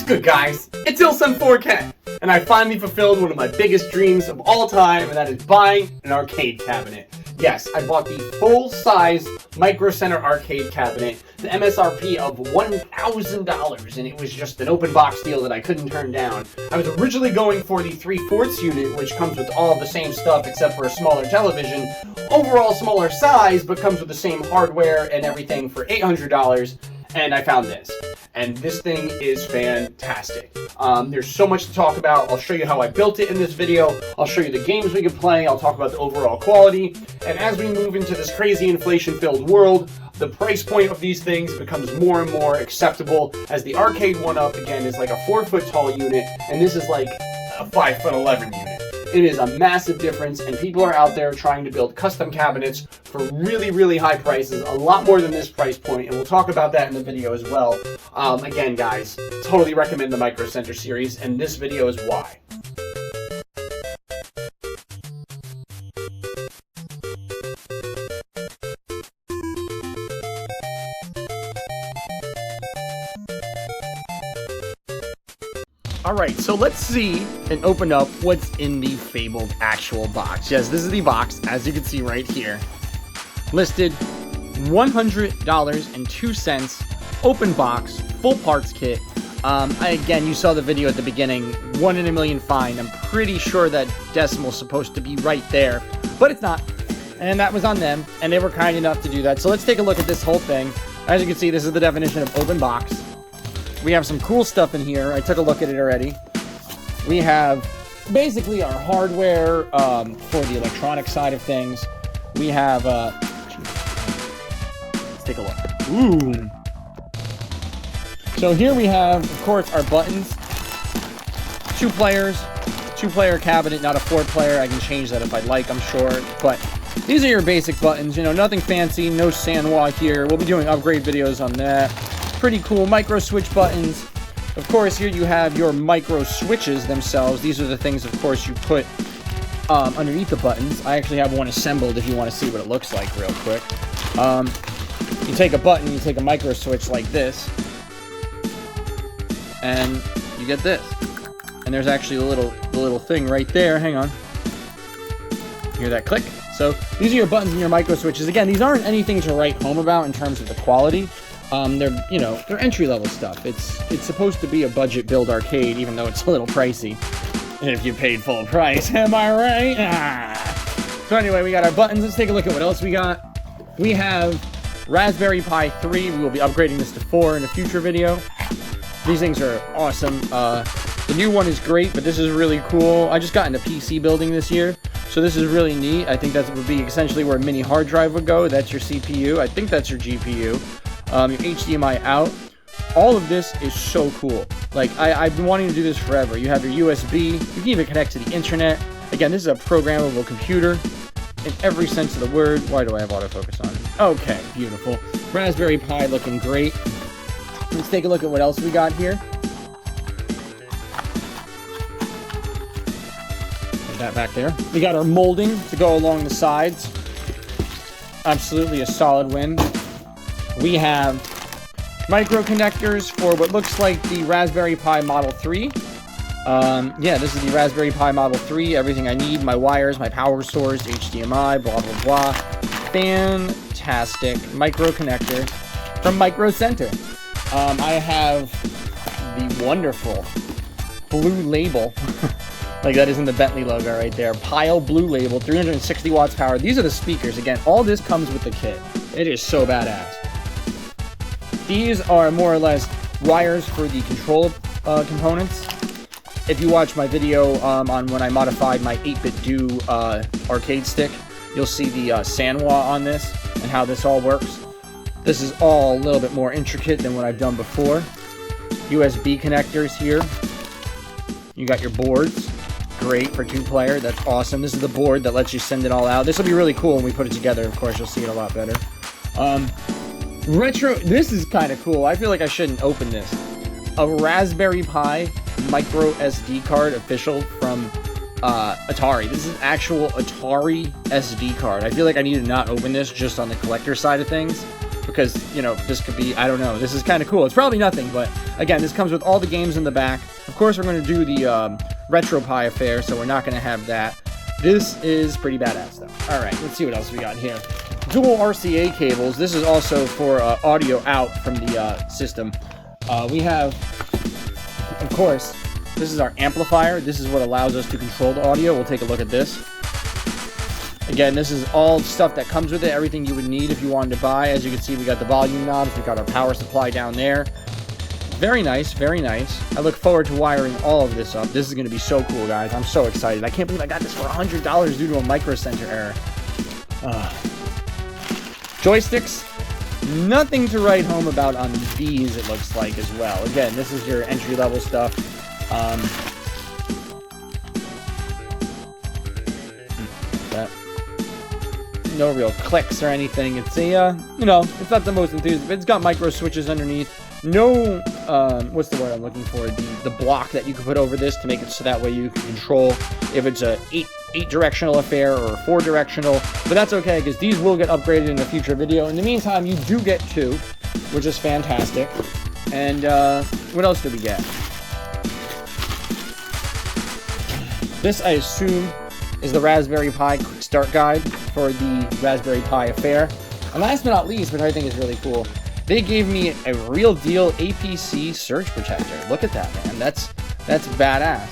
What's good, guys? It's Ilson4K, and I finally fulfilled one of my biggest dreams of all time, and that is buying an arcade cabinet. Yes, I bought the full-size Microcenter arcade cabinet, the MSRP of $1,000, and it was just an open box deal that I couldn't turn down. I was originally going for the 3/4 unit, which comes with all the same stuff except for a smaller television, overall smaller size, but comes with the same hardware and everything for $800, and I found this. And this thing is fantastic. There's so much to talk about. I'll show you how I built it in this video. I'll show you the games we can play. I'll talk about the overall quality. And as we move into this crazy inflation-filled world, the price point of these things becomes more and more acceptable, as the arcade one-up, again, is like a 4-foot tall unit, and this is like a 5'11" unit. It is a massive difference, and people are out there trying to build custom cabinets for really, really high prices, a lot more than this price point, and we'll talk about that in the video as well. Again, guys, totally recommend the Microcenter series, and this video is why. Alright, so let's see and open up what's in the fabled actual box. Yes, this is the box, as you can see right here. Listed $100.02, open box, full parts kit. Again, you saw the video at the beginning, 1 in a million find. I'm pretty sure that decimal's supposed to be right there, but it's not. And that was on them, and they were kind enough to do that. So let's take a look at this whole thing. As you can see, this is the definition of open box. We have some cool stuff in here. I took a look at it already. We have basically our hardware for the electronic side of things. We have, let's take a look. Ooh. So here we have, of course, our buttons. 2 players, 2-player cabinet, not a 4-player. I can change that if I'd like, I'm sure. But these are your basic buttons, you know, nothing fancy, no Sanwa here. We'll be doing upgrade videos on that. Pretty cool micro switch buttons. Of course, here you have your micro switches themselves. These are the things, of course, you put underneath the buttons. I actually have one assembled if you want to see what it looks like real quick. You take a button, you take a micro switch like this, and you get this. And there's actually a little thing right there. Hang on. Hear that click? So these are your buttons and your micro switches. Again, these aren't anything to write home about in terms of the quality. They're, you know, they're entry-level stuff. It's supposed to be a budget build arcade, even though it's a little pricey. If you paid full price, am I right? Ah. So anyway, we got our buttons. Let's take a look at what else we got. We have Raspberry Pi 3. We will be upgrading this to 4 in a future video. These things are awesome. The new one is great, but this is really cool. I just got into PC building this year, so this is really neat. I think that would be essentially where a mini hard drive would go. That's your CPU. I think that's your GPU. Your HDMI out. All of this is so cool. Like, I've been wanting to do this forever. You have your USB. You can even connect to the internet. Again, this is a programmable computer in every sense of the word. Why do I have autofocus on? Okay, beautiful. Raspberry Pi looking great. Let's take a look at what else we got here. Put that back there. We got our molding to go along the sides. Absolutely a solid win. We have micro connectors for what looks like the Raspberry Pi Model 3. Yeah, this is the Raspberry Pi Model 3. Everything I need, my wires, my power source, HDMI, blah, blah, blah. Fantastic micro connector from Microcenter. I have the wonderful Blue Label. Like, that isn't the Bentley logo right there. Pile Blue Label, 360 watts power. These are the speakers. Again, all this comes with the kit. It is so badass. These are more or less wires for the control components. If you watch my video on when I modified my 8-bit Do arcade stick, you'll see the Sanwa on this and how this all works. This is all a little bit more intricate than what I've done before. USB connectors here. You got your boards. Great for 2-player. That's awesome. This is the board that lets you send it all out. This will be really cool when we put it together. Of course, you'll see it a lot better. Retro, this is kind of cool. I feel like I shouldn't open this. A Raspberry Pi micro SD card official from Atari. This is actual Atari SD card. I feel like I need to not open this just on the collector side of things. because, you know, this could be, I don't know, this is kind of cool. It's probably nothing, but again, this comes with all the games in the back. Of course, we're going to do the RetroPie affair, so we're not going to have that. This is pretty badass, though. All right, let's see what else we got here. Dual RCA cables. This is also for audio out from the system. We have, of course, this is our amplifier. This is what allows us to control the audio. We'll take a look at this. Again, this is all stuff that comes with it, everything you would need if you wanted to buy. As you can see, we got the volume knobs, we got our power supply down there. Very nice, very nice. I look forward to wiring all of this up. This is going to be so cool, guys. I'm so excited. I can't believe I got this for $100 due to a Microcenter error. Joysticks. Nothing to write home about on these, it looks like, as well. Again, this is your entry-level stuff. No real clicks or anything. It's a, you know, it's not the most enthusiastic. It's got micro switches underneath. No, what's the word I'm looking for? The block that you can put over this to make it so that way you can control if it's a eight directional affair or a 4-directional. But that's okay, because these will get upgraded in a future video. In the meantime, you do get 2, which is fantastic. And what else did we get? This, I assume, is the Raspberry Pi Quick Start Guide for the Raspberry Pi affair. And last but not least, which I think is really cool, they gave me a real deal APC surge protector. Look at that, man. That's badass.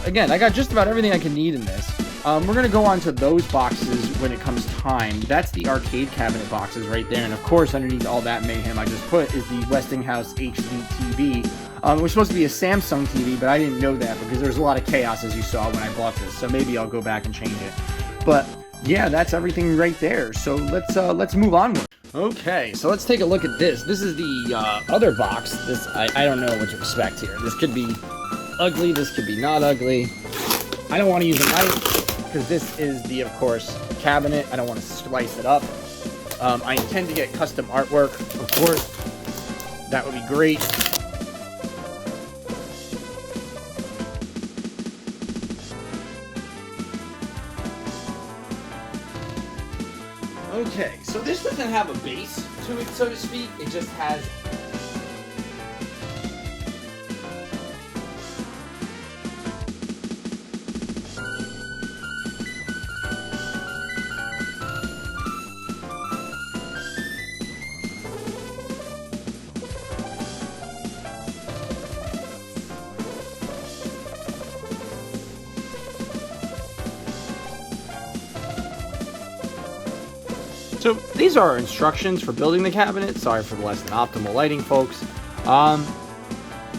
Again, I got just about everything I can need in this. We're gonna go on to those boxes when it comes time. That's the arcade cabinet boxes right there, and of course, underneath all that mayhem I just put is the Westinghouse HD TV. It was supposed to be a Samsung TV, but I didn't know that because there was a lot of chaos, as you saw when I bought this. So maybe I'll go back and change it. But yeah, that's everything right there. So let's move on. Okay, so let's take a look at this. This is the other box. This I don't know what to expect here. This could be ugly. This could be not ugly. I don't want to use a knife because this is the, of course, cabinet. I don't want to slice it up. I intend to get custom artwork, of course. That would be great. Okay, so this doesn't have a base to it, so to speak. It just has... So these are our instructions for building the cabinet. Sorry for the less than optimal lighting, folks.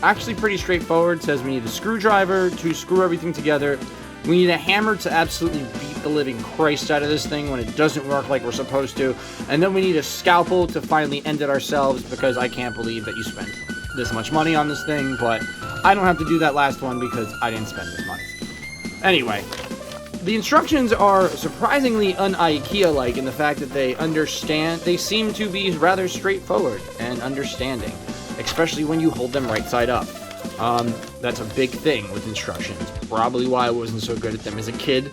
Actually pretty straightforward. It says we need a screwdriver to screw everything together. We need a hammer to absolutely beat the living Christ out of this thing when it doesn't work like we're supposed to. And then we need a scalpel to finally end it ourselves, because I can't believe that you spent this much money on this thing, but I don't have to do that last one because I didn't spend this money. Anyway. The instructions are surprisingly un-IKEA-like in the fact that they seem to be rather straightforward and understanding, especially when you hold them right side up. That's a big thing with instructions, probably why I wasn't so good at them as a kid.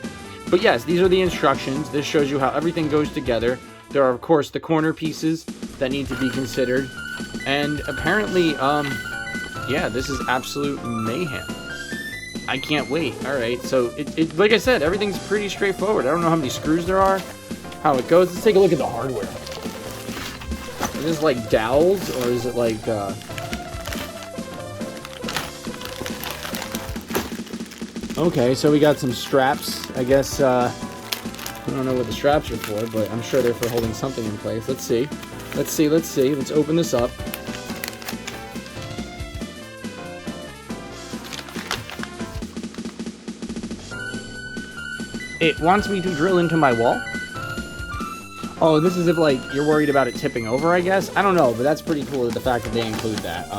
But yes, these are the instructions. This shows you how everything goes together. There are, of course, the corner pieces that need to be considered, and apparently, yeah, this is absolute mayhem. I can't wait. Alright, so it like I said, everything's pretty straightforward. I don't know how many screws there are, how it goes. Let's take a look at the hardware. Is this like dowels, or is it like, Okay, so we got some straps. I guess, I don't know what the straps are for, but I'm sure they're for holding something in place. Let's see. Let's see. Let's open this up. It wants me to drill into my wall. Oh, this is if, like, you're worried about it tipping over, I guess? I don't know, but that's pretty cool, the fact that they include that.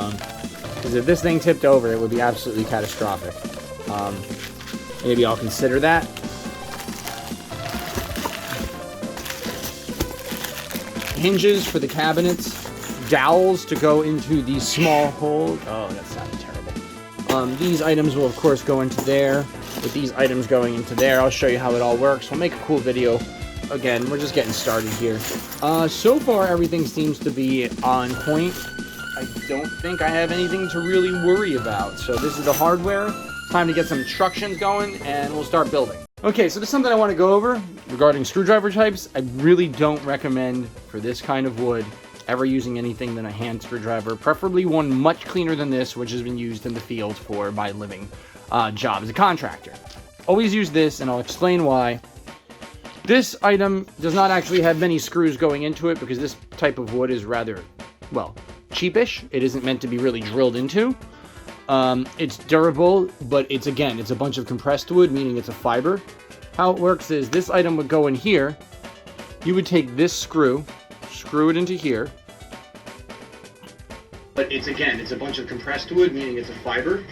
Because if this thing tipped over, it would be absolutely catastrophic. Maybe I'll consider that. Hinges for the cabinets. Dowels to go into the small hole. Oh, that sounded terrible. These items will, of course, go into there. With these items going into there, I'll show you how it all works. We'll make a cool video again, we're just getting started here. So far, everything seems to be on point. I don't think I have anything to really worry about. So this is the hardware. Time to get some instructions going, and we'll start building. Okay, so there's something I want to go over regarding screwdriver types. I really don't recommend for this kind of wood ever using anything than a hand screwdriver, preferably one much cleaner than this, which has been used in the field for my living job as a contractor. Always use this, and I'll explain why. This item does not actually have many screws going into it because this type of wood is rather, well, cheapish. It isn't meant to be really drilled into. It's durable, but it's a bunch of compressed wood, meaning it's a fiber. How it works is this item would go in here. You would take this screw it into here. But it's a bunch of compressed wood, meaning it's a fiber.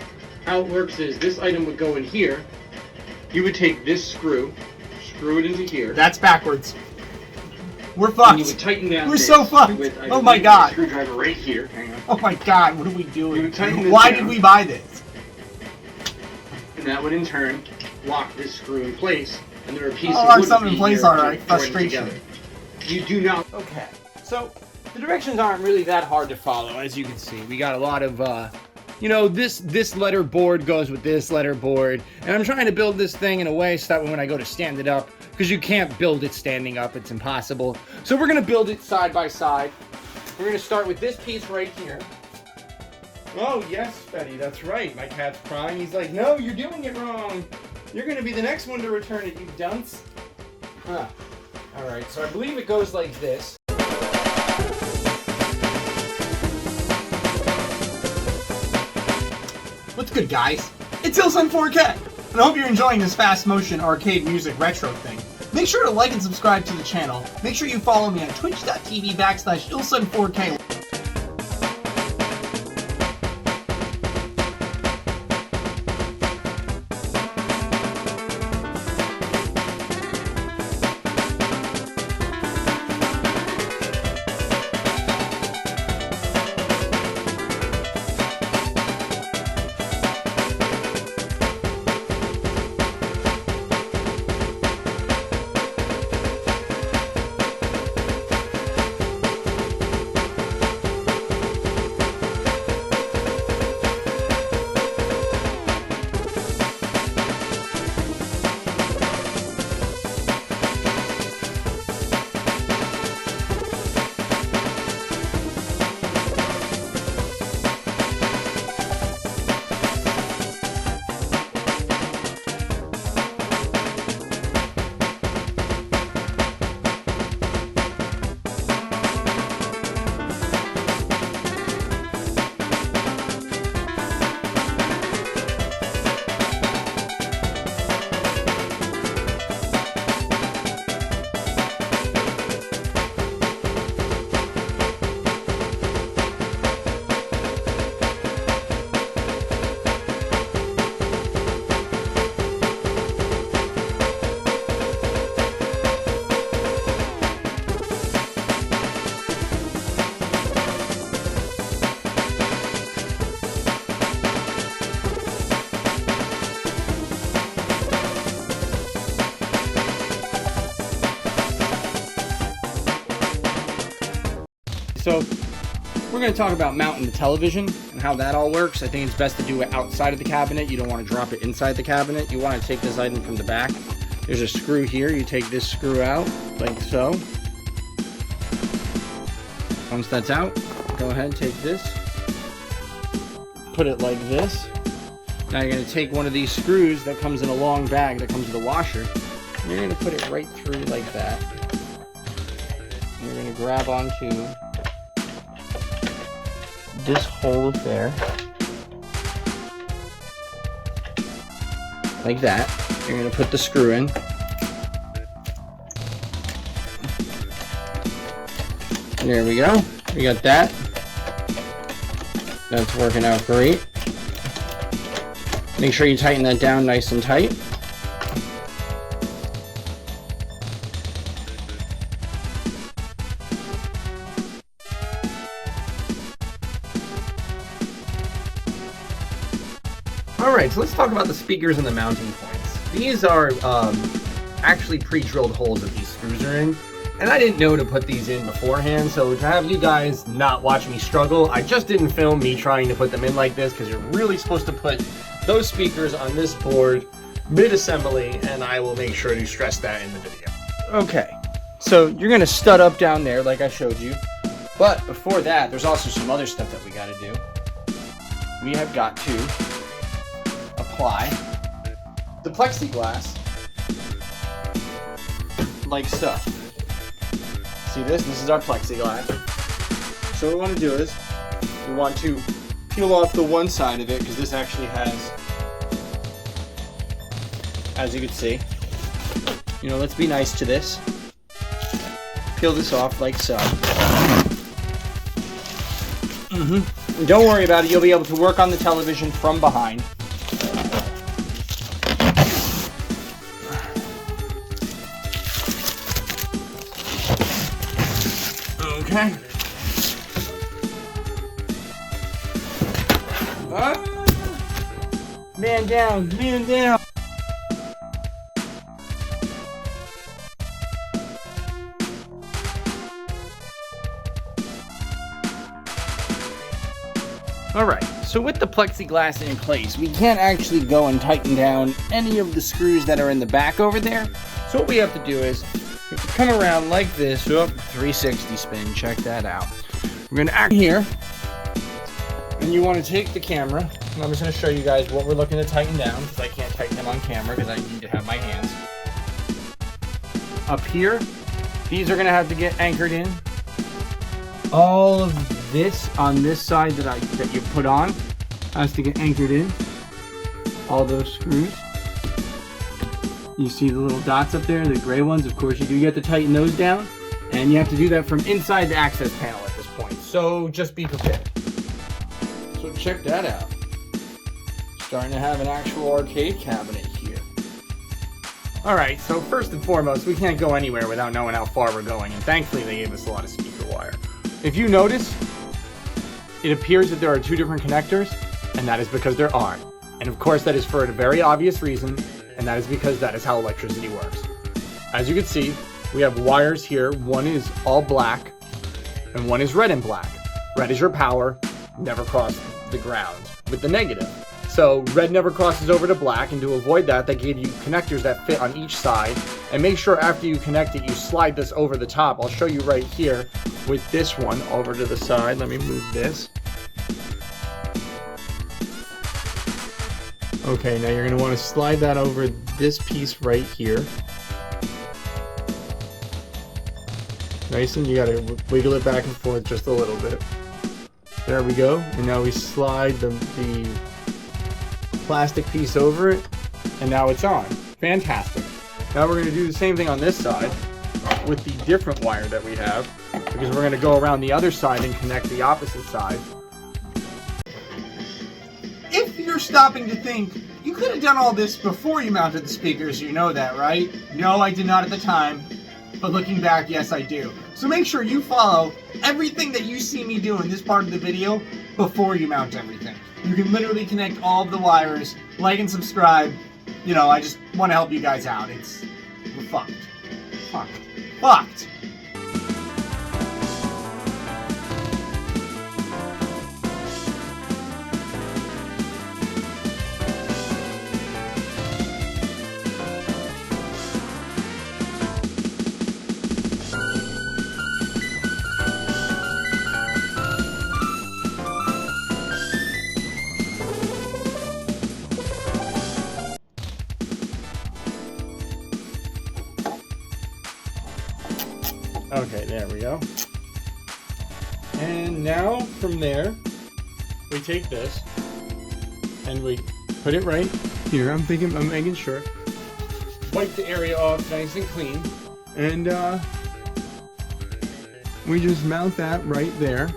How it works is this item would go in here. You would take this screw it into here. That's backwards. We're fucked. And you would tighten down. We're so fucked. With, oh my god. Screwdriver right here. Hang on. Oh my god, what are we doing? You would tighten this Why down, did we buy this? and that would in turn lock this screw in place. And there are pieces I'll of lock wood something in place already. joined Frustration. together. You do not. Okay, so the directions aren't really that hard to follow, as you can see. We got a lot of, this letter board goes with this letter board, and I'm trying to build this thing in a way so that when I go to stand it up, because you can't build it standing up, it's impossible. So we're gonna build it side by side. We're gonna start with this piece right here. Oh yes, Betty, that's right. My cat's crying. He's like, no, you're doing it wrong. You're gonna be the next one to return it, you dunce. Huh. All right, so I believe it goes like this. What's good, guys? It's Ilson 4K, and I hope you're enjoying this fast motion arcade music retro thing. Make sure to like and subscribe to the channel. Make sure you follow me on twitch.tv/Ilson4K. So we're going to talk about mounting the television and how that all works. I think it's best to do it outside of the cabinet. You don't want to drop it inside the cabinet. You want to take this item from the back. There's a screw here. You take this screw out like so. Once that's out, go ahead and take this. Put it like this. Now you're going to take one of these screws that comes in a long bag that comes with a washer. And you're going to put it right through like that. And you're going to grab onto this hole up there, like that. You're going to put the screw in. There we go. We got that. That's working out great. Make sure you tighten that down nice and tight. Alright, so let's talk about the speakers and the mounting points. These are actually pre-drilled holes of these screws are in. And I didn't know to put these in beforehand, so to have you guys not watch me struggle, I just didn't film me trying to put them in like this, because you're really supposed to put those speakers on this board mid-assembly, and I will make sure to stress that in the video. Okay, so you're gonna stud up down there like I showed you. But before that, there's also some other stuff that we gotta do. We have got to apply the plexiglass like so. See this? This is our plexiglass. So what we want to do is we want to peel off the one side of it, because this actually has, as you can see, you know, let's be nice to this. Peel this off like so. Don't worry about it. You'll be able to work on the television from behind. Okay. Man down, man down. Alright, so with the plexiglass in place, we can't actually go and tighten down any of the screws that are in the back over there. So what we have to do is, we have to come around like this, 360 spin, check that out. We're going to act here, and you want to take the camera, and I'm just going to show you guys what we're looking to tighten down, because I can't tighten them on camera because I need to have my hands. Up here, these are going to have to get anchored in. All of this on this side that you put on has to get anchored in. All those screws. You see the little dots up there, the gray ones? Of course you do. You have to tighten those down, and you have to do that from inside the access panel at this point. So just be prepared. So check that out. Starting to have an actual arcade cabinet here. Alright, so first and foremost, we can't go anywhere without knowing how far we're going, and thankfully they gave us a lot of speaker wire. If you notice, it appears that there are two different connectors, and that is because there are. And of course that is for a very obvious reason, and that is because that is how electricity works. As you can see, we have wires here. One is all black, and one is red and black. Red is your power, never cross the ground with the negative. So red never crosses over to black, and to avoid that, they gave you connectors that fit on each side. And make sure after you connect it, you slide this over the top. I'll show you right here with this one over to the side. Let me move this. Okay, now you're going to want to slide that over this piece right here. Nice, and you got to wiggle it back and forth just a little bit. There we go. And now we slide the plastic piece over it, and now it's on. Fantastic. Now we're going to do the same thing on this side with the different wire that we have, because we're going to go around the other side and connect the opposite side. If you're stopping to think, you could have done all this before you mounted the speakers, you know that, right? No, I did not at the time, but looking back, yes, I do. So make sure you follow everything that you see me do in this part of the video before you mount everything. You can literally connect all of the wires, like and subscribe. You know, I just want to help you guys out. We're fucked. Fucked. Fucked! Okay, there we go. And now from there, we take this and we put it right here. I'm making sure. Wipe the area off nice and clean. And we just mount that right there.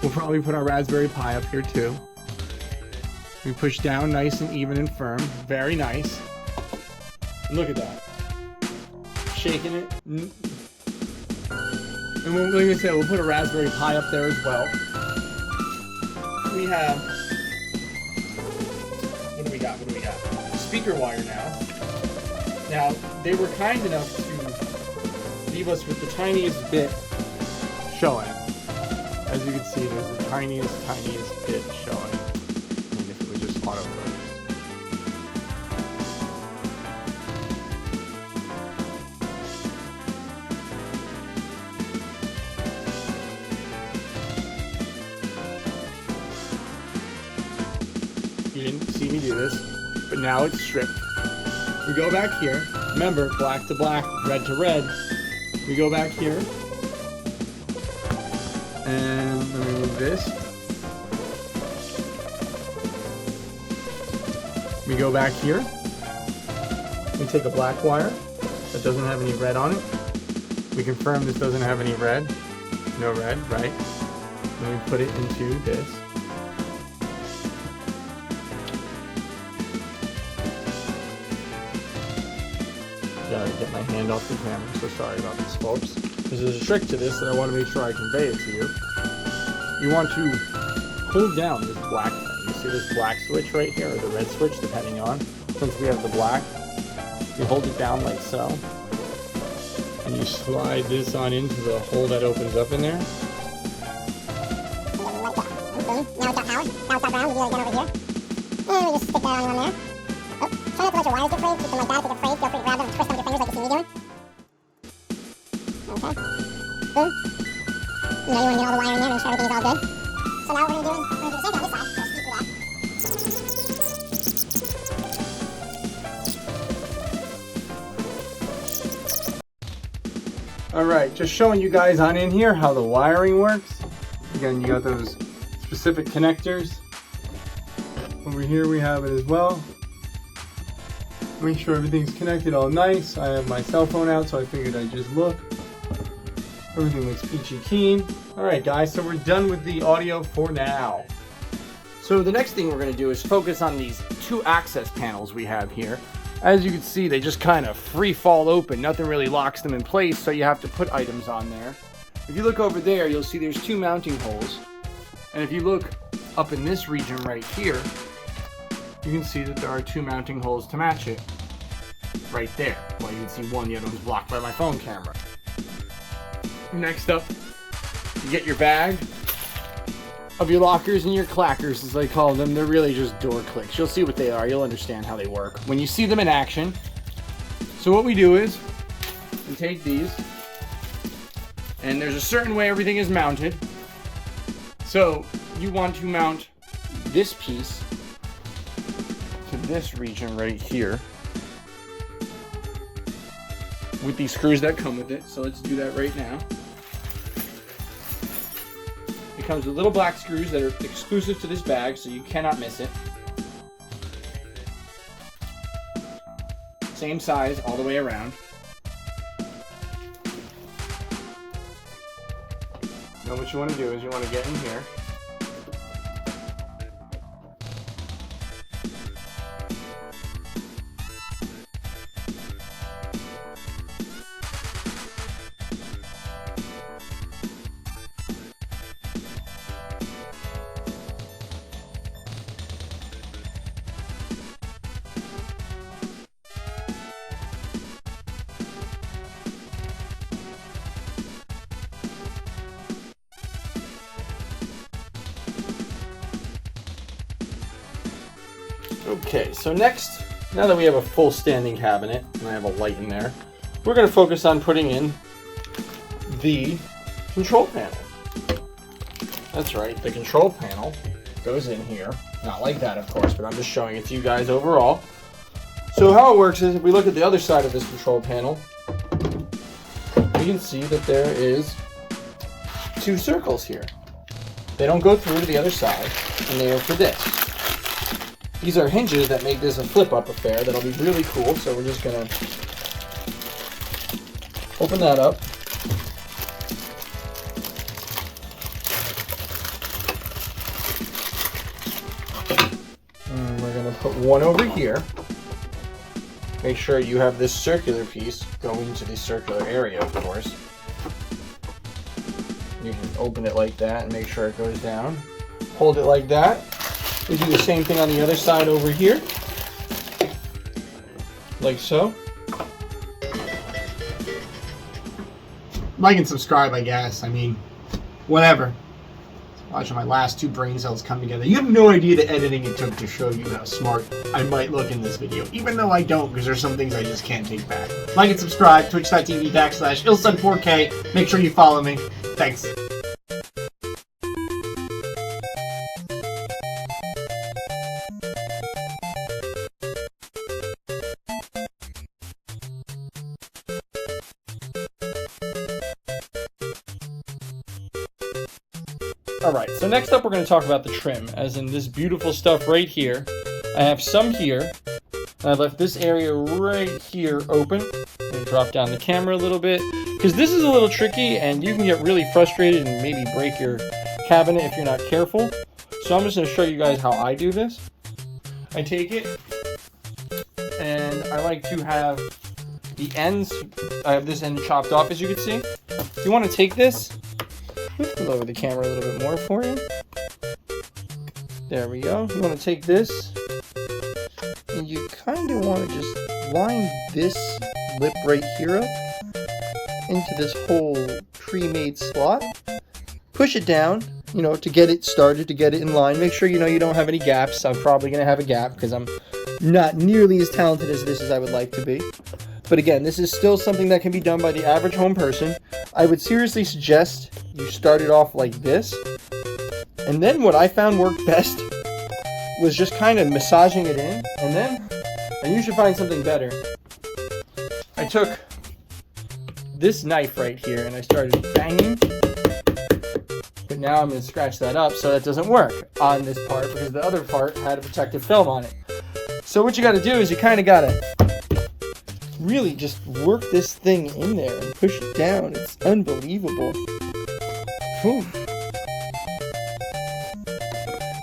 We'll probably put our Raspberry Pi up here too. We push down nice and even and firm. Very nice. And look at that. Shaking it. And like I said, we'll put a Raspberry Pi up there as well. We have, what do we got? Speaker wire now. Now, they were kind enough to leave us with the tiniest bit showing. As you can see, there's the tiniest bit showing. I mean, if it would just autofocus. You didn't see me do this, but now it's stripped. We go back here. Remember, black to black, red to red. We go back here. And let me move this. We go back here. We take a black wire that doesn't have any red on it. We confirm this doesn't have any red. No red, right? Then we put it into this. Gotta get my hand off the camera, so sorry about this, folks. There's a trick to this that I want to make sure I convey it to you. You want to hold down this black thing. You see this black switch right here, or the red switch, depending on. Since we have the black, you hold it down like so. And you slide this on into the hole that opens up in there. Now it's got power. Now it's got ground. We do it again over here. And we just stick that on there. Oh, try not to let your wires get frayed. Keep them like that. If they get frayed, feel free to grab them and twist them with your fingers like you see me doing. Okay. Boom. You know, you want to get all the wire in there, make sure everything is all good. So now what we're going to do is, we're going to do the same thing on this side. So let's keep that. Alright, just showing you guys on in here how the wiring works. Again, you got those specific connectors. Over here we have it as well. Make sure everything's connected all nice. I have my cell phone out, so I figured I'd just look. Everything looks peachy keen. Alright guys, so we're done with the audio for now. So the next thing we're going to do is focus on these two access panels we have here. As you can see, they just kind of free fall open. Nothing really locks them in place, so you have to put items on there. If you look over there, you'll see there's two mounting holes. And if you look up in this region right here, you can see that there are two mounting holes to match it. Right there. Well, you can see one, the other one's blocked by my phone camera. Next up, you get your bag of your lockers and your clackers, as I call them. They're really just door clicks. You'll see what they are. You'll understand how they work when you see them in action. So what we do is we take these, and there's a certain way everything is mounted. So you want to mount this piece to this region right here with these screws that come with it. So let's do that right now. It comes with little black screws that are exclusive to this bag, so you cannot miss it. Same size all the way around. Now what you want to do is you want to get in here. Okay, so next, now that we have a full standing cabinet, and I have a light in there, we're going to focus on putting in the control panel. That's right, the control panel goes in here. Not like that, of course, but I'm just showing it to you guys overall. So how it works is, if we look at the other side of this control panel, we can see that there is two circles here. They don't go through to the other side, and they are for this. These are hinges that make this a flip-up affair that'll be really cool, so we're just going to open that up. And we're going to put one over here. Make sure you have this circular piece going to the circular area, of course. You can open it like that and make sure it goes down. Hold it like that. We do the same thing on the other side over here, like so. Like and subscribe, I guess. I mean, whatever. Watching my last 2 brain cells come together. You have no idea the editing it took to show you how smart I might look in this video. Even though I don't, because there's some things I just can't take back. Like and subscribe, twitch.tv/ilsun4k. Make sure you follow me. Thanks. Alright, so next up we're going to talk about the trim, as in this beautiful stuff right here. I have some here, and I left this area right here open. Let me drop down the camera a little bit, because this is a little tricky, and you can get really frustrated and maybe break your cabinet if you're not careful. So I'm just going to show you guys how I do this. I take it, and I like to have the ends, I have this end chopped off, as you can see. You want to take this, lower the camera a little bit more for you. There we go. You want to take this, and you kind of want to just line this lip right here up into this whole pre-made slot. Push it down, you know, to get it started, to get it in line. Make sure, you know, you don't have any gaps. I'm probably going to have a gap because I'm not nearly as talented as this as I would like to be. But again, this is still something that can be done by the average home person. I would seriously suggest you start it off like this. And then what I found worked best was just kind of massaging it in. And you should find something better. I took this knife right here and I started banging. But now I'm going to scratch that up so that doesn't work on this part because the other part had a protective film on it. So what you got to do is you kind of got to really just work this thing in there and push it down. It's unbelievable. Whew.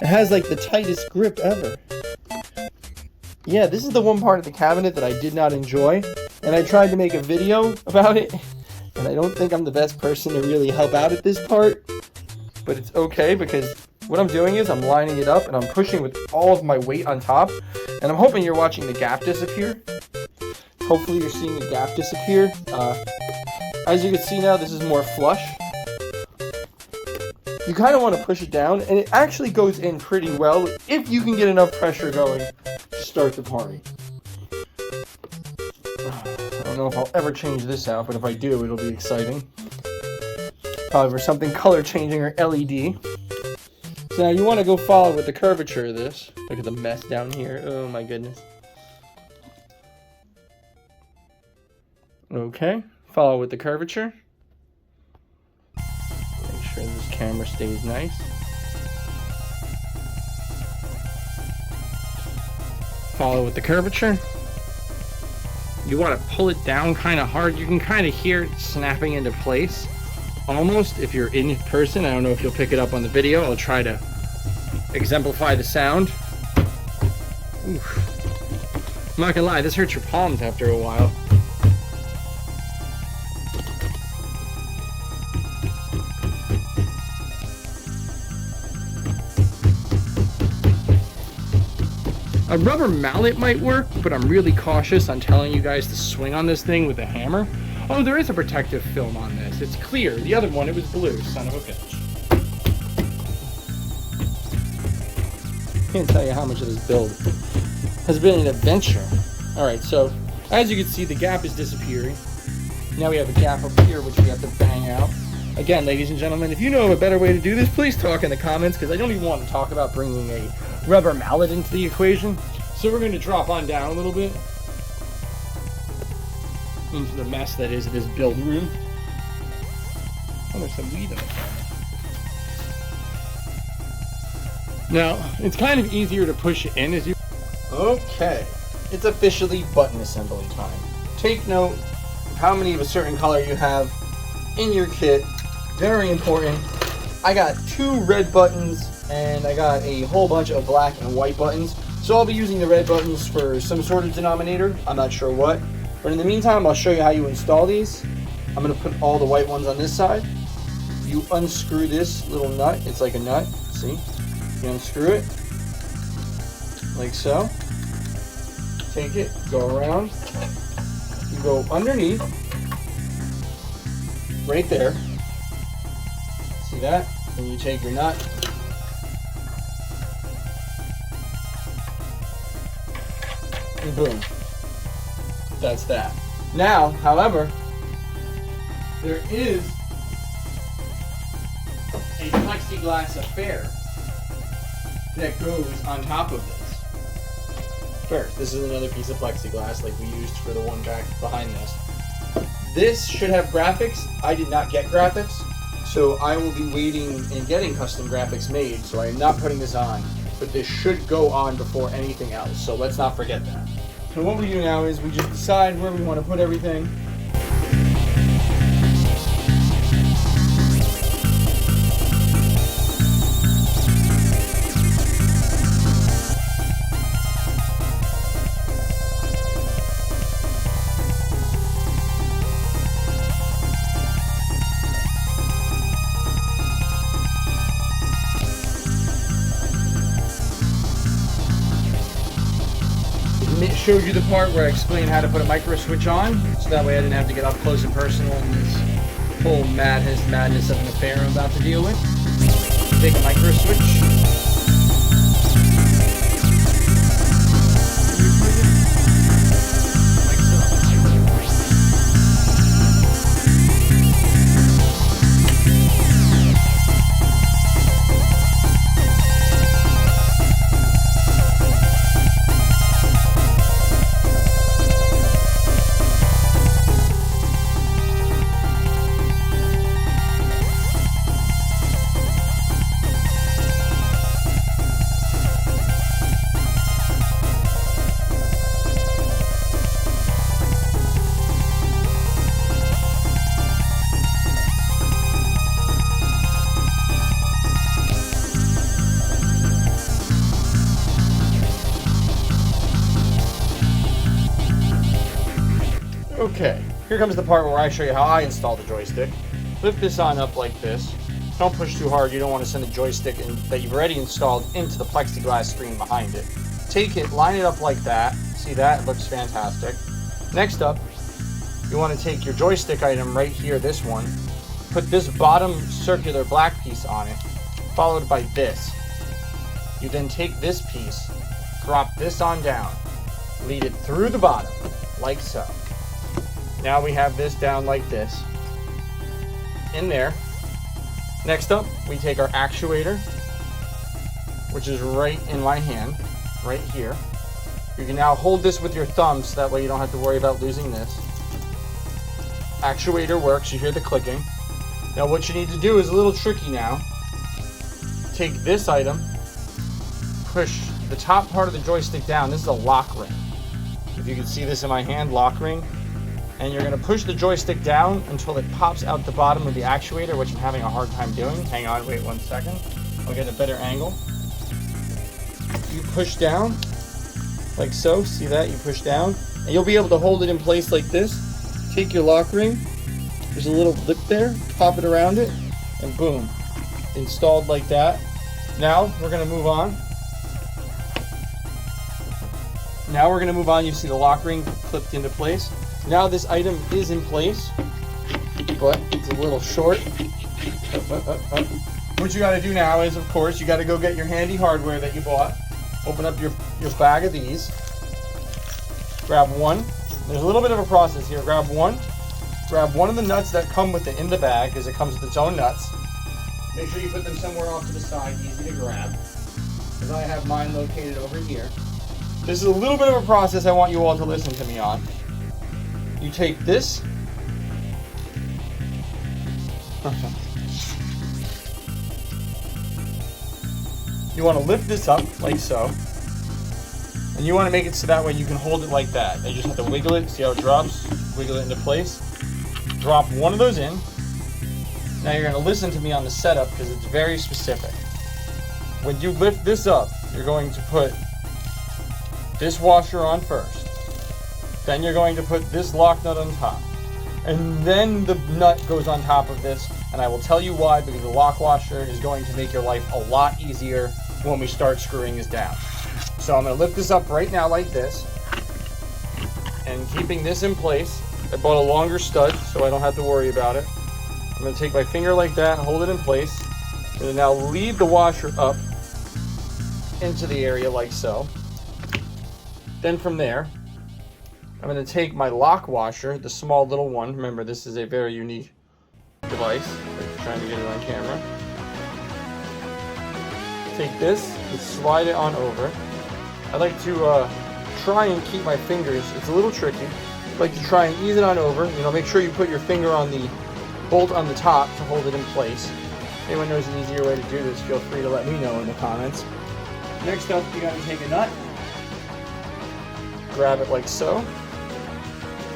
It has like the tightest grip ever. Yeah, this is the one part of the cabinet that I did not enjoy, and I tried to make a video about it, and I don't think I'm the best person to really help out at this part, but it's okay because what I'm doing is I'm lining it up and I'm pushing with all of my weight on top, and I'm hoping you're watching the gap disappear. Hopefully you're seeing the gap disappear. As you can see now, this is more flush. You kind of want to push it down, and it actually goes in pretty well if you can get enough pressure going to start the party. I don't know if I'll ever change this out, but if I do, it'll be exciting. However, something color changing or LED. So now you want to go follow with the curvature of this. Look at the mess down here. Oh my goodness. Okay, follow with the curvature. Make sure this camera stays nice. Follow with the curvature. You want to pull it down kind of hard. You can kind of hear it snapping into place. Almost, if you're in person. I don't know if you'll pick it up on the video. I'll try to exemplify the sound. Oof. I'm not gonna lie, this hurts your palms after a while. A rubber mallet might work, but I'm really cautious on telling you guys to swing on this thing with a hammer. Oh, there is a protective film on this. It's clear. The other one, it was blue. Son of a bitch. Can't tell you how much of this build has been an adventure. Alright, so as you can see, the gap is disappearing. Now we have a gap up here, which we have to bang out. Again, ladies and gentlemen, if you know of a better way to do this, please talk in the comments, because I don't even want to talk about bringing a rubber mallet into the equation. So we're going to drop on down a little bit into the mess that is this build room. Oh, there's some weed in it. Now, it's kind of easier to push it in as you... Okay, it's officially button assembly time. Take note of how many of a certain color you have in your kit. Very important. I got 2 red buttons and I got a whole bunch of black and white buttons. So I'll be using the red buttons for some sort of denominator. I'm not sure what. But in the meantime, I'll show you how you install these. I'm going to put all the white ones on this side. You unscrew this little nut. It's like a nut. See? You unscrew it. Like so. Take it. Go around. You go underneath. right there. See that? And you take your nut. And boom. That's that. Now, however, there is a plexiglass affair that goes on top of this. First, this is another piece of plexiglass like we used for the one back behind this. This should have graphics. I did not get graphics, so I will be waiting and getting custom graphics made, so I am not putting this on, but this should go on before anything else, so let's not forget that. So what we do now is we just decide where we want to put everything. Showed you the part where I explained how to put a micro switch on, so that way I didn't have to get up close and personal in this whole madness of an affair I'm about to deal with. Take a micro switch. Okay, here comes the part where I show you how I install the joystick. Lift this on up like this. Don't push too hard, you don't want to send the joystick that you've already installed into the plexiglass screen behind it. Take it, line it up like that. See that? It looks fantastic. Next up, you want to take your joystick item right here, this one. Put this bottom circular black piece on it, followed by this. You then take this piece, drop this on down, lead it through the bottom, like so. Now we have this down like this, in there. Next up, we take our actuator, which is right in my hand, right here. You can now hold this with your thumb, so that way you don't have to worry about losing this. Actuator works, you hear the clicking. Now what you need to do is a little tricky now. Take this item, push the top part of the joystick down. This is a lock ring. If you can see this in my hand, lock ring. And you're going to push the joystick down until it pops out the bottom of the actuator, which I'm having a hard time doing. Hang on, wait 1 second. I'll get a better angle. You push down, like so. See that? You push down. And you'll be able to hold it in place like this. Take your lock ring. There's a little lip there. Pop it around it. And boom. Installed like that. Now, we're going to move on. You see the lock ring clipped into place. Now this item is in place, but it's a little short. What you got to do now is, of course, you got to go get your handy hardware that you bought. Open up your bag of these. Grab one. There's a little bit of a process here. Grab one of the nuts that come with it in the bag, because it comes with its own nuts. Make sure you put them somewhere off to the side, easy to grab, because I have mine located over here. This is a little bit of a process I want you all to listen to me on. You take this. You want to lift this up like so. And you want to make it so that way you can hold it like that. You just have to wiggle it, see how it drops, wiggle it into place. Drop one of those in. Now you're going to listen to me on the setup because it's very specific. When you lift this up, you're going to put this washer on first. Then you're going to put this lock nut on top. And then the nut goes on top of this. And I will tell you why, because the lock washer is going to make your life a lot easier when we start screwing this down. So I'm going to lift this up right now like this. And keeping this in place, I bought a longer stud so I don't have to worry about it. I'm going to take my finger like that, hold it in place. I'm going to now lead the washer up into the area like so. Then from there, I'm going to take my lock washer, the small little one. Remember, this is a very unique device. I'm trying to get it on camera. Take this and slide it on over. I like to try and keep my fingers, it's a little tricky. I like to try and ease it on over. You know, make sure you put your finger on the bolt on the top to hold it in place. If anyone knows an easier way to do this, feel free to let me know in the comments. Next up, you gotta take a nut, grab it like so.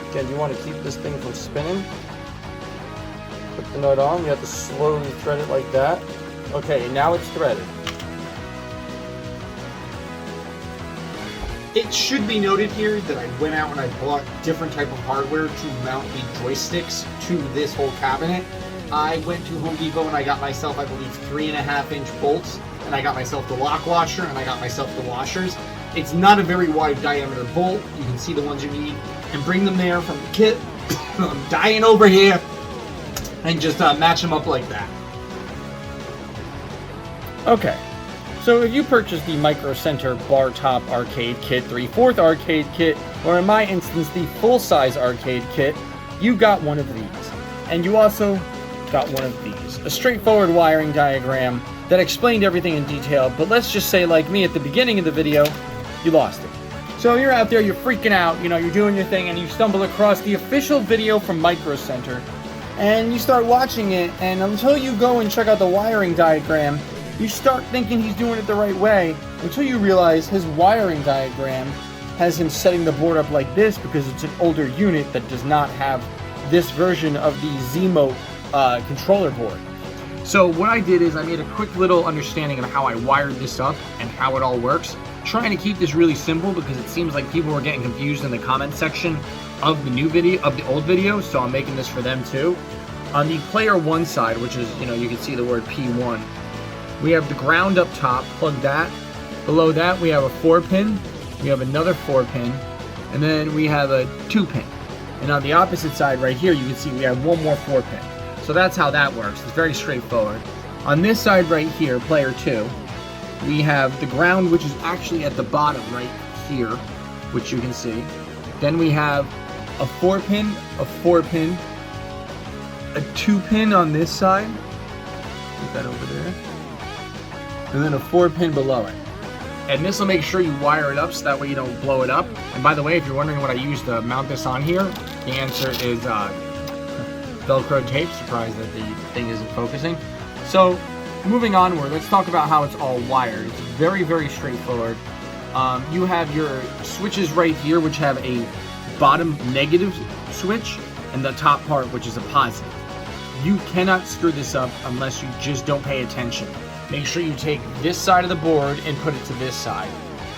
Again, you want to keep this thing from spinning. Put the nut on, you have to slowly thread it like that. Okay, now it's threaded. It should be noted here that I went out and I bought different type of hardware to mount the joysticks to this whole cabinet. I went to Home Depot and I got myself, I believe, 3.5-inch bolts, and I got myself the lock washer, and I got myself the washers. It's not a very wide diameter bolt. You can see the ones you need, and bring them there from the kit. I'm dying over here, and just match them up like that. Okay, so if you purchase the Microcenter bar top arcade kit, 3/4 arcade kit, or in my instance the full-size arcade kit, you got one of these. And you also got one of these. A straightforward wiring diagram that explained everything in detail, but let's just say, like me at the beginning of the video, you lost it. So you're out there, you're freaking out, you know, you're doing your thing, and you stumble across the official video from Microcenter, and you start watching it, and until you go and check out the wiring diagram, you start thinking he's doing it the right way, until you realize his wiring diagram has him setting the board up like this because it's an older unit that does not have this version of the Z-Mote controller board. So what I did is I made a quick little understanding of how I wired this up and how it all works, trying to keep this really simple because it seems like people were getting confused in the comment section of the new video, of the old video, so I'm making this for them too. On the player 1 side, which is, you know, you can see the word P1, we have the ground up top, plug that. Below that we have a 4-pin, we have another 4-pin, and then we have a 2-pin. And on the opposite side right here, you can see we have one more 4-pin. So that's how that works. It's very straightforward. On this side right here, player 2, we have the ground, which is actually at the bottom right here, which you can see. Then we have a 4-pin, a 4-pin, a 2-pin on this side. Put that over there. And then a 4-pin below it. And this will make sure you wire it up so that way you don't blow it up. And by the way, if you're wondering what I use to mount this on here, the answer is Velcro tape. Surprised that the thing isn't focusing. So moving onward, let's talk about how it's all wired. It's very, very straightforward. You have your switches right here, which have a bottom negative switch and the top part, which is a positive. You cannot screw this up unless you just don't pay attention. Make sure you take this side of the board and put it to this side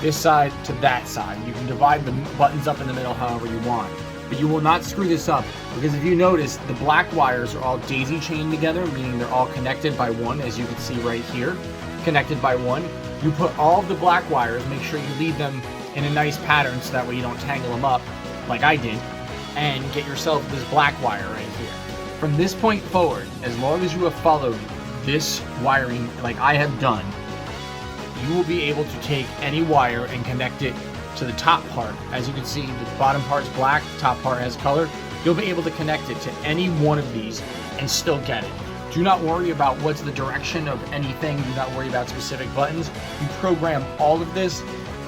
to that side. You can divide the buttons up in the middle however you want. But you will not screw this up, because if you notice, the black wires are all daisy chained together, meaning they're all connected by one, as you can see right here, connected by one. You put all of the black wires, make sure you leave them in a nice pattern so that way you don't tangle them up, like I did, and get yourself this black wire right here. From this point forward, as long as you have followed this wiring like I have done, you will be able to take any wire and connect it to the top part. As you can see, the bottom part's black, the top part has color. You'll be able to connect it to any one of these and still get it. Do not worry about what's the direction of anything. Do not worry about specific buttons. You program all of this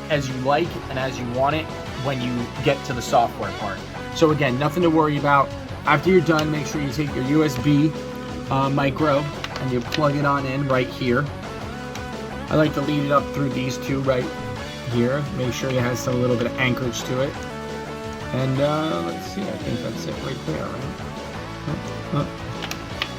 as you like and as you want it when you get to the software part. So again, nothing to worry about. After you're done, make sure you take your USB micro and you plug it on in right here. I like to lead it up through these two right here. Make sure it has some little bit of anchorage to it. And let's see, I think that's it right there, right?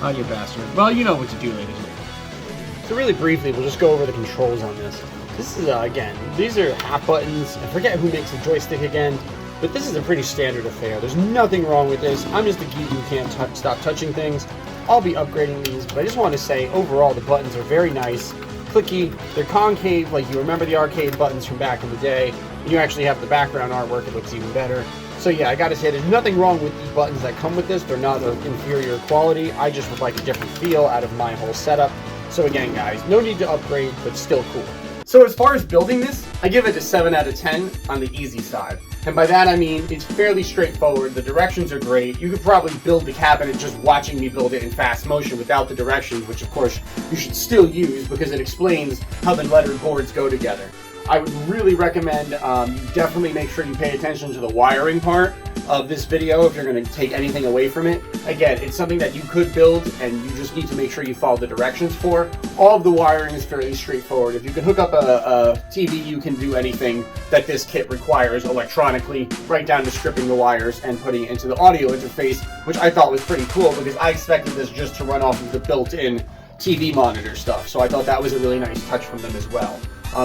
Oh, you bastard. Well, you know what to do, ladies and gentlemen. So really briefly, we'll just go over the controls on this. This is, again, these are half buttons. I forget who makes the joystick again, but this is a pretty standard affair. There's nothing wrong with this. I'm just a geek who can't stop touching things. I'll be upgrading these, but I just want to say, overall, the buttons are very nice. Clicky, they're concave, like you remember the arcade buttons from back in the day. And you actually have the background artwork, it looks even better. So yeah, I gotta say, there's nothing wrong with the buttons that come with this. They're not of inferior quality. I just would like a different feel out of my whole setup. So again, guys, no need to upgrade, but still cool. So as far as building this, I give it a 7 out of 10 on the easy side. And by that I mean, it's fairly straightforward, the directions are great. You could probably build the cabinet just watching me build it in fast motion without the directions, which of course you should still use because it explains how the lettered boards go together. I would really recommend you definitely make sure you pay attention to the wiring part of this video if you're going to take anything away from it. Again, it's something that you could build and you just need to make sure you follow the directions for. All of the wiring is fairly straightforward. If you can hook up a TV, you can do anything that this kit requires electronically, right down to stripping the wires and putting it into the audio interface, which I thought was pretty cool because I expected this just to run off of the built-in TV monitor stuff. So I thought that was a really nice touch from them as well.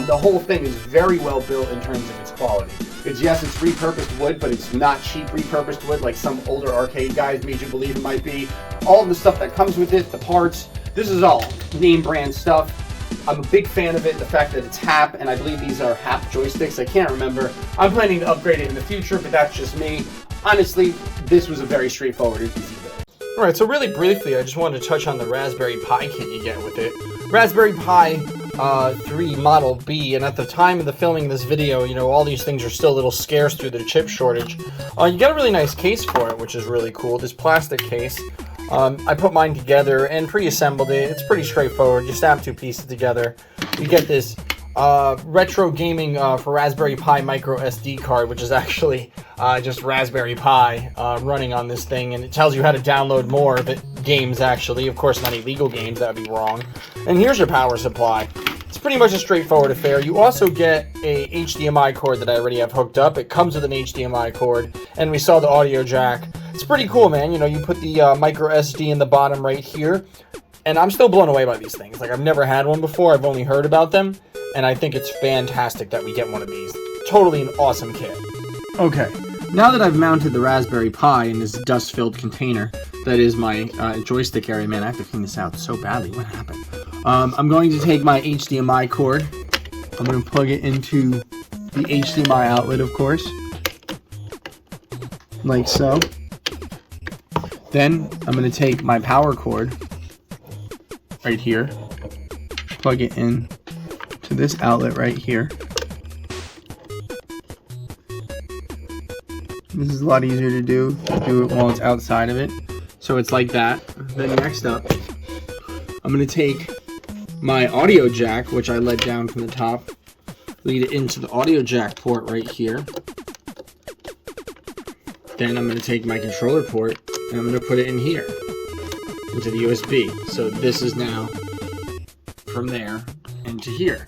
The whole thing is very well built in terms of its quality. Yes, it's repurposed wood, but it's not cheap repurposed wood like some older arcade guys made you believe it might be. All of the stuff that comes with it, the parts, this is all name brand stuff. I'm a big fan of it, the fact that it's HAP, and I believe these are HAP joysticks, I can't remember. I'm planning to upgrade it in the future, but that's just me. Honestly, this was a very straightforward and easy build. Alright, so really briefly, I just wanted to touch on the Raspberry Pi kit you get with it. Raspberry Pi 3 Model B, and at the time of the filming of this video, you know, all these things are still a little scarce due to the chip shortage. You get a really nice case for it, which is really cool, this plastic case. I put mine together and pre-assembled it. It's pretty straightforward. You snap two pieces together. You get this retro gaming for Raspberry Pi micro SD card, which is actually just Raspberry Pi running on this thing, and it tells you how to download more of it, games actually, of course not illegal games, that would be wrong. And here's your power supply. It's pretty much a straightforward affair. You also get a HDMI cord that I already have hooked up. It comes with an HDMI cord, and we saw the audio jack. It's pretty cool, man. You know, you put the micro SD in the bottom right here, and I'm still blown away by these things. Like, I've never had one before. I've only heard about them, and I think it's fantastic that we get one of these. Totally an awesome kit. Okay, now that I've mounted the Raspberry Pi in this dust-filled container that is my joystick area, man, I have to clean this out so badly. What happened? I'm going to take my HDMI cord. I'm going to plug it into the HDMI outlet, of course, like so. Then I'm going to take my power cord right here, plug it in to this outlet right here. This is a lot easier to do it while it's outside of it. So it's like that. Then next up, I'm going to take my audio jack, which I let down from the top, lead it into the audio jack port right here. Then I'm going to take my controller port and I'm going to put it in here, into the USB. So this is now from there into here.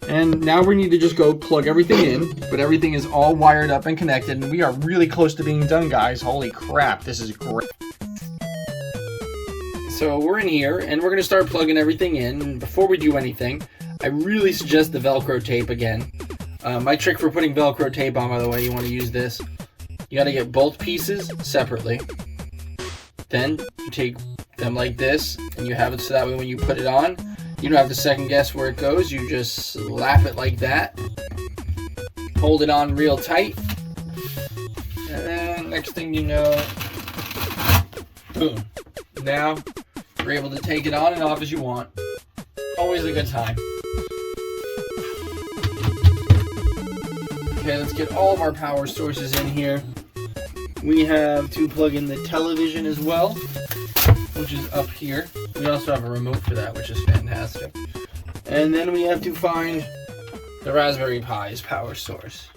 And now we need to just go plug everything in, but everything is all wired up and connected, and we are really close to being done, guys. Holy crap, this is great. So we're in here, and we're going to start plugging everything in. And before we do anything, I really suggest the Velcro tape again. My trick for putting Velcro tape on, by the way, you want to use this. You got to get both pieces separately. Then you take them like this, and you have it so that way when you put it on, you don't have to second guess where it goes. You just slap it like that. Hold it on real tight. And then next thing you know, boom. Now you're able to take it on and off as you want. Always a good time. Okay, let's get all of our power sources in here. We have to plug in the television as well, which is up here. We also have a remote for that, which is fantastic. And then we have to find the Raspberry Pi's power source.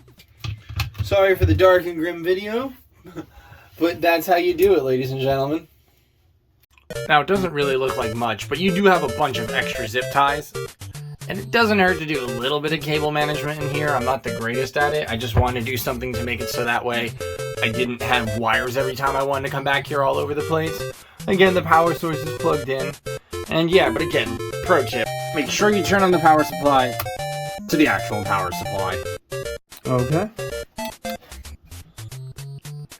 Sorry for the dark and grim video, but that's how you do it, ladies and gentlemen. Now, it doesn't really look like much, but you do have a bunch of extra zip ties. And it doesn't hurt to do a little bit of cable management in here. I'm not the greatest at it. I just wanted to do something to make it so that way I didn't have wires every time I wanted to come back here all over the place. Again, the power source is plugged in. And yeah, but again, pro tip, make sure you turn on the power supply to the actual power supply. Okay.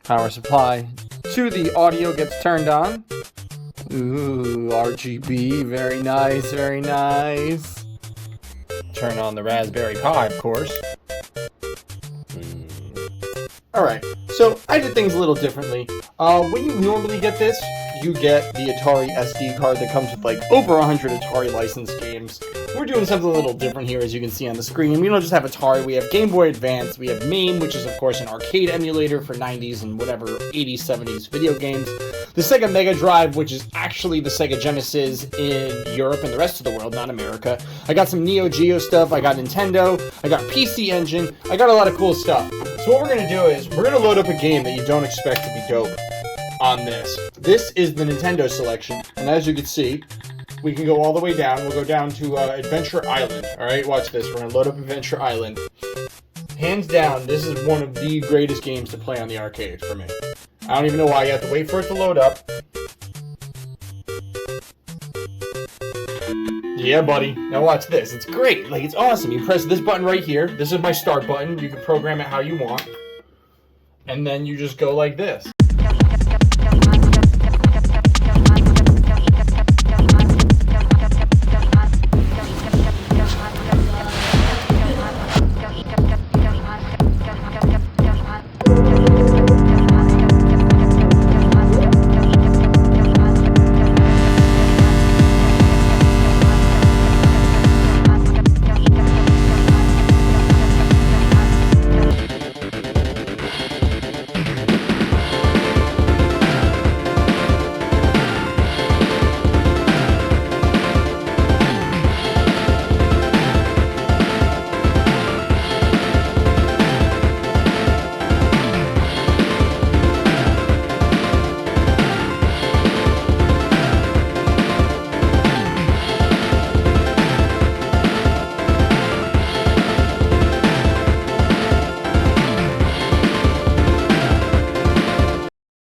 Power supply to the audio gets turned on. Ooh, RGB, very nice, very nice. Turn on the Raspberry Pi, of course. Alright, so I did things a little differently. When you normally get this, you get the Atari SD card that comes with like over 100 Atari licensed games. We're doing something a little different here, as you can see on the screen. We don't just have Atari, we have Game Boy Advance, we have MAME, which is of course an arcade emulator for 90s and whatever 80s, 70s video games. The Sega Mega Drive, which is actually the Sega Genesis in Europe and the rest of the world, not America. I got some Neo Geo stuff, I got Nintendo, I got PC Engine, I got a lot of cool stuff. So what we're going to do is, we're going to load up a game that you don't expect to be dope on this. This is the Nintendo selection, and as you can see, we can go all the way down. We'll go down to Adventure Island. Alright, watch this. We're going to load up Adventure Island. Hands down, this is one of the greatest games to play on the arcade for me. I don't even know why you have to wait for it to load up. Yeah, buddy. Now watch this. It's great. Like, it's awesome. You press this button right here. This is my start button. You can program it how you want. And then you just go like this.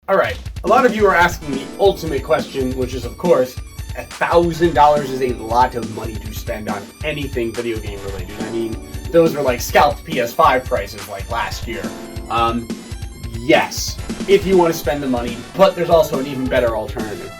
Alright, a lot of you are asking the ultimate question, which is, of course, $1,000 is a lot of money to spend on anything video game related. I mean, those are like scalped PS5 prices like last year. Yes, if you want to spend the money, but there's also an even better alternative.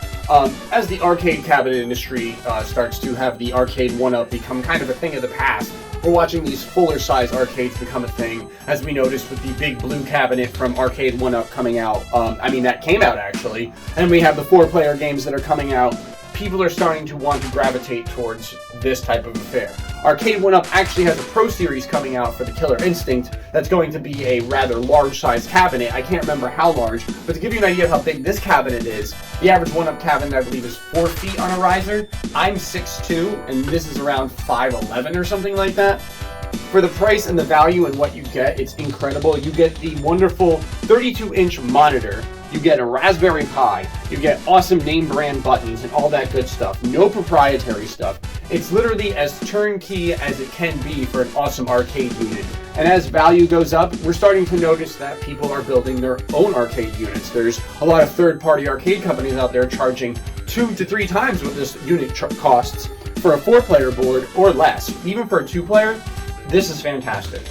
As the arcade cabinet industry starts to have the arcade 1-up become kind of a thing of the past, we're watching these fuller size arcades become a thing, as we noticed with the big blue cabinet from Arcade 1-up coming out. That came out actually, and we have the 4-player games that are coming out. People are starting to want to gravitate towards this type of affair. Arcade 1-up actually has a Pro Series coming out for the Killer Instinct that's going to be a rather large size cabinet. I can't remember how large, but to give you an idea of how big this cabinet is, the average 1-up cabinet I believe is 4 feet on a riser. I'm 6'2", and this is around 5'11" or something like that. For the price and the value and what you get, it's incredible. You get the wonderful 32-inch monitor. You get a Raspberry Pi, you get awesome name brand buttons and all that good stuff. No proprietary stuff. It's literally as turnkey as it can be for an awesome arcade unit. And as value goes up, we're starting to notice that people are building their own arcade units. There's a lot of third-party arcade companies out there charging 2 to 3 times what this unit costs for a 4-player board or less. Even for a 2-player, this is fantastic.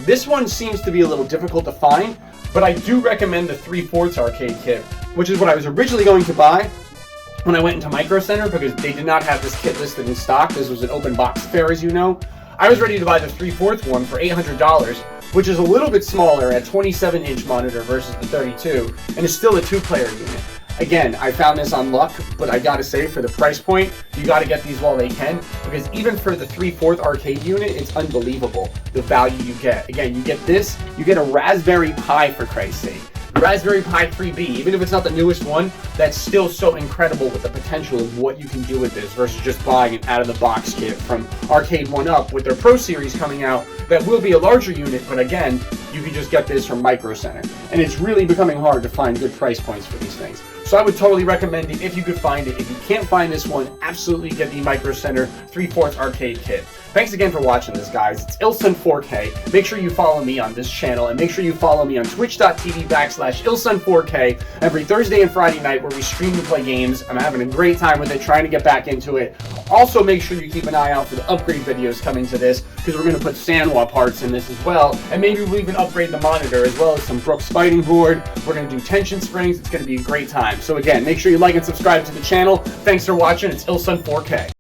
This one seems to be a little difficult to find, but I do recommend the 3/4 arcade kit, which is what I was originally going to buy when I went into Microcenter, because they did not have this kit listed in stock. This was an open box fair, as you know. I was ready to buy the 3/4 one for $800, which is a little bit smaller at 27-inch monitor versus the 32, and is still a 2-player unit. Again, I found this on luck, but I gotta say, for the price point, you gotta get these while they can, because even for the 3/4 arcade unit, it's unbelievable the value you get. Again, you get this, you get a Raspberry Pi, for Christ's sake. Raspberry Pi 3B, even if it's not the newest one, that's still so incredible with the potential of what you can do with this versus just buying an out-of-the-box kit from Arcade 1-up with their Pro Series coming out that will be a larger unit, but again, you can just get this from Microcenter. And it's really becoming hard to find good price points for these things. So I would totally recommend it if you could find it. If you can't find this one, absolutely get the Microcenter 3/4 arcade kit. Thanks again for watching this, guys. It's Ilsun4K. Make sure you follow me on this channel, and make sure you follow me on twitch.tv/Ilsun4K every Thursday and Friday night, where we stream and play games. I'm having a great time with it, trying to get back into it. Also, make sure you keep an eye out for the upgrade videos coming to this, because we're going to put Sanwa parts in this as well, and maybe we'll even upgrade the monitor, as well as some Brooks fighting board. We're going to do tension springs. It's going to be a great time. So again, make sure you like and subscribe to the channel. Thanks for watching. It's Ilsun4K.